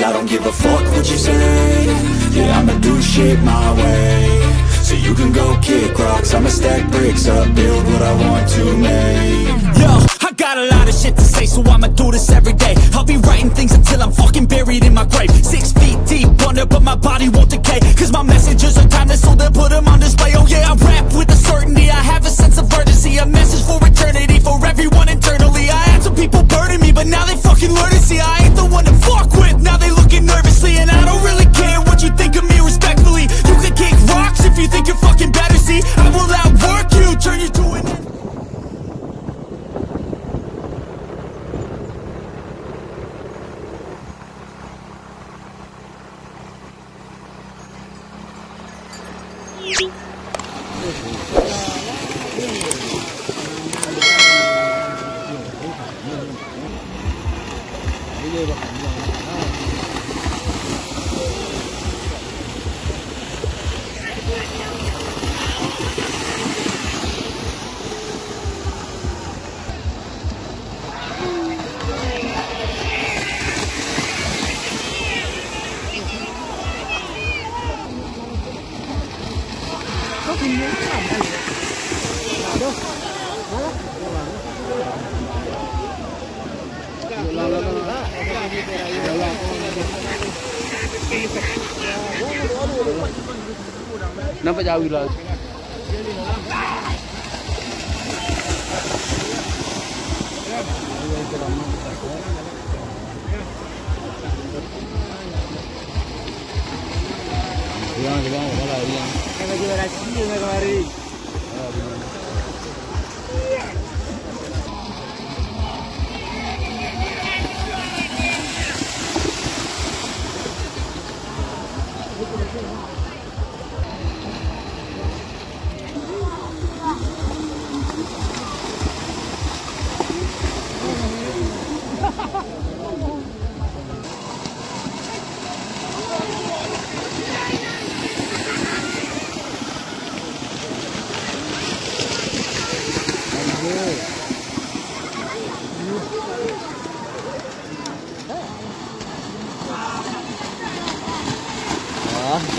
'cause I don't give a fuck what you say. Yeah, I'ma do shit my way. So you can go kick rocks, I'ma stack bricks up, build what I want to make. Yo, I got a lot of shit to say, so I'ma do this every day. I'll be writing things until I'm fucking buried in my grave. 6 feet deep under, but my body won't decay, 'cause my messages are timeless, so they'll put them on display. Oh yeah, I rap with a certainty, I have a sense of urgency, a message for eternity, for everyone internally. I had some people burning me, but now they fucking learn to see I ain't the one to fuck with. Now they looking nervously, and I don't really care what you think of me, respectfully. You can kick rocks if you think you're fucking better, see I will outwork you, turn you to an nampak jauh lah.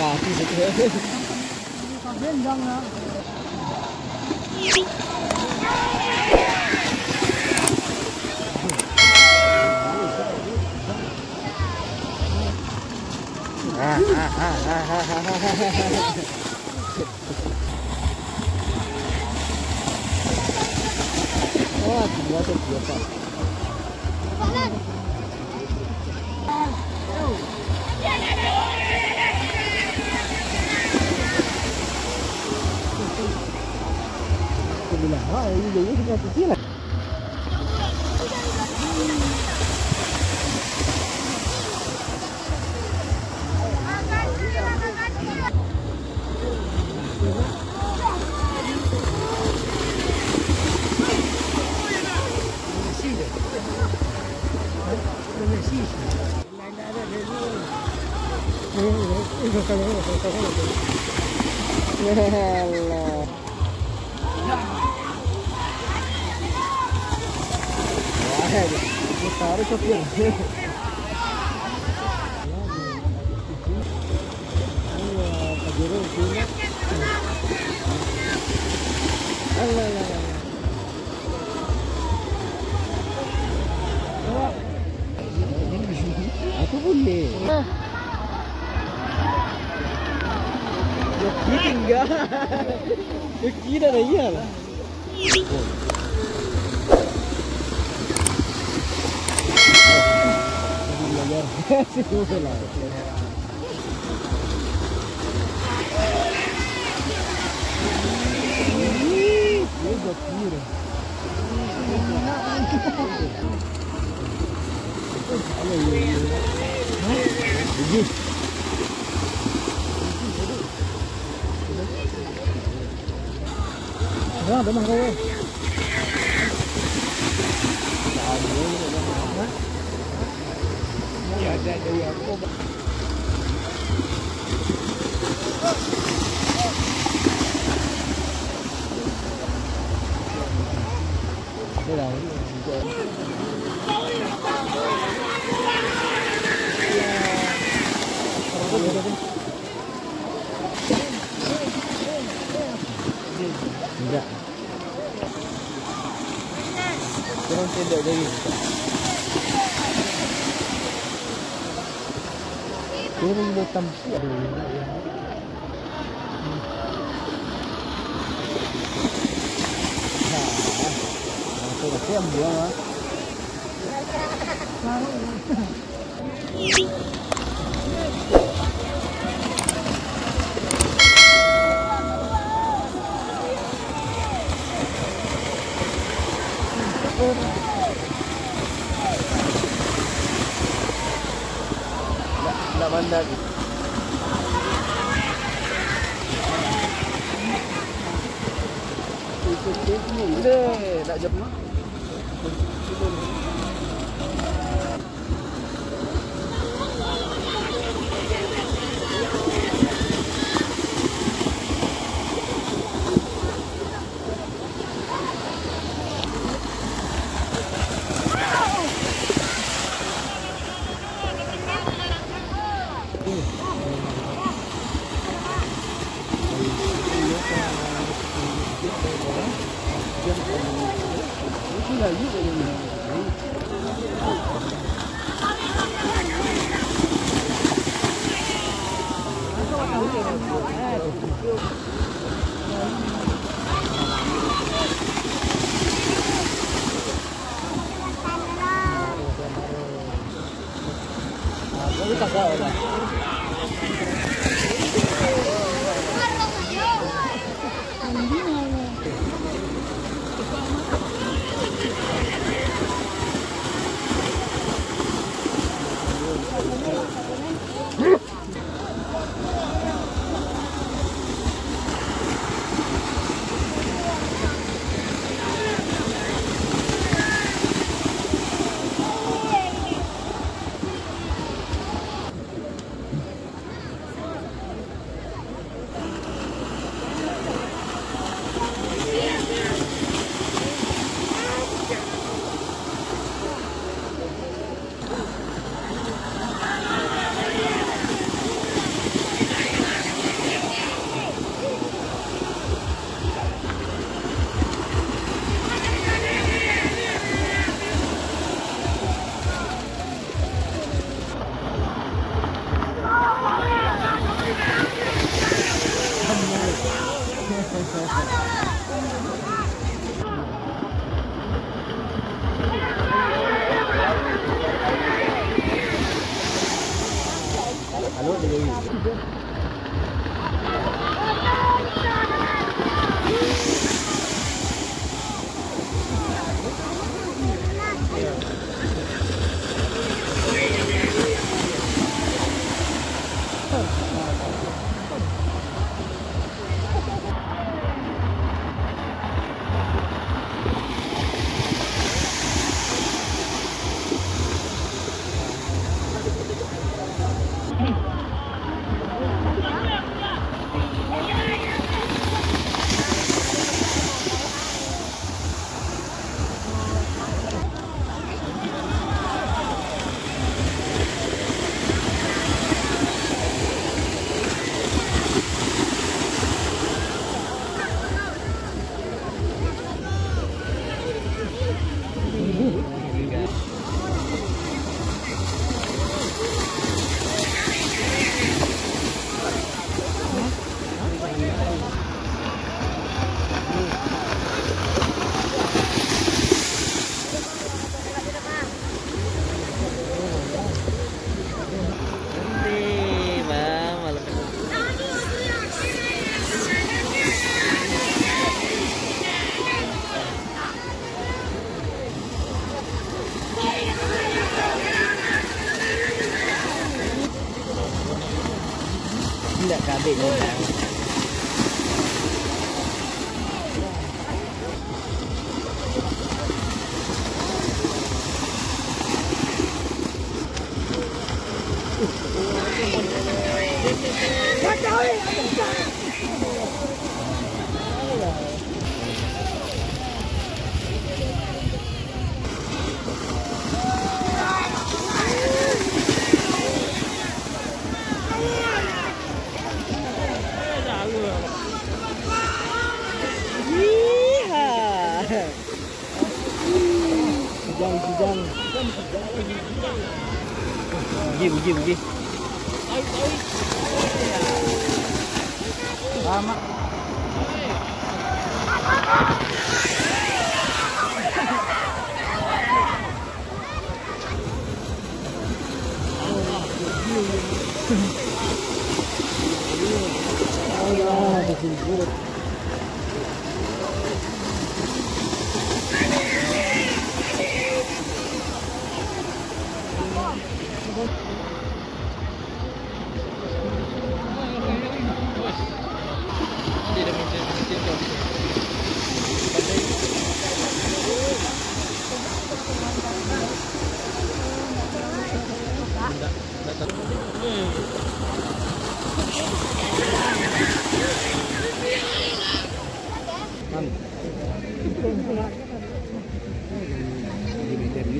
Kaki sekali. Wah, biasa. Wah, ini juga kecil. Taruh sopir. Aku boleh. Tinggal. Kira dah iya lah. Demang kau. Ya ada dari aku. Đây là Turun tenda lagi. Turun hitam. Nah, siam dia mah. Nak bandar. Ini nak jumpa. Halo, Dewi. Tidak kabin orang. sidang. Bugi. Lama. Ini jadi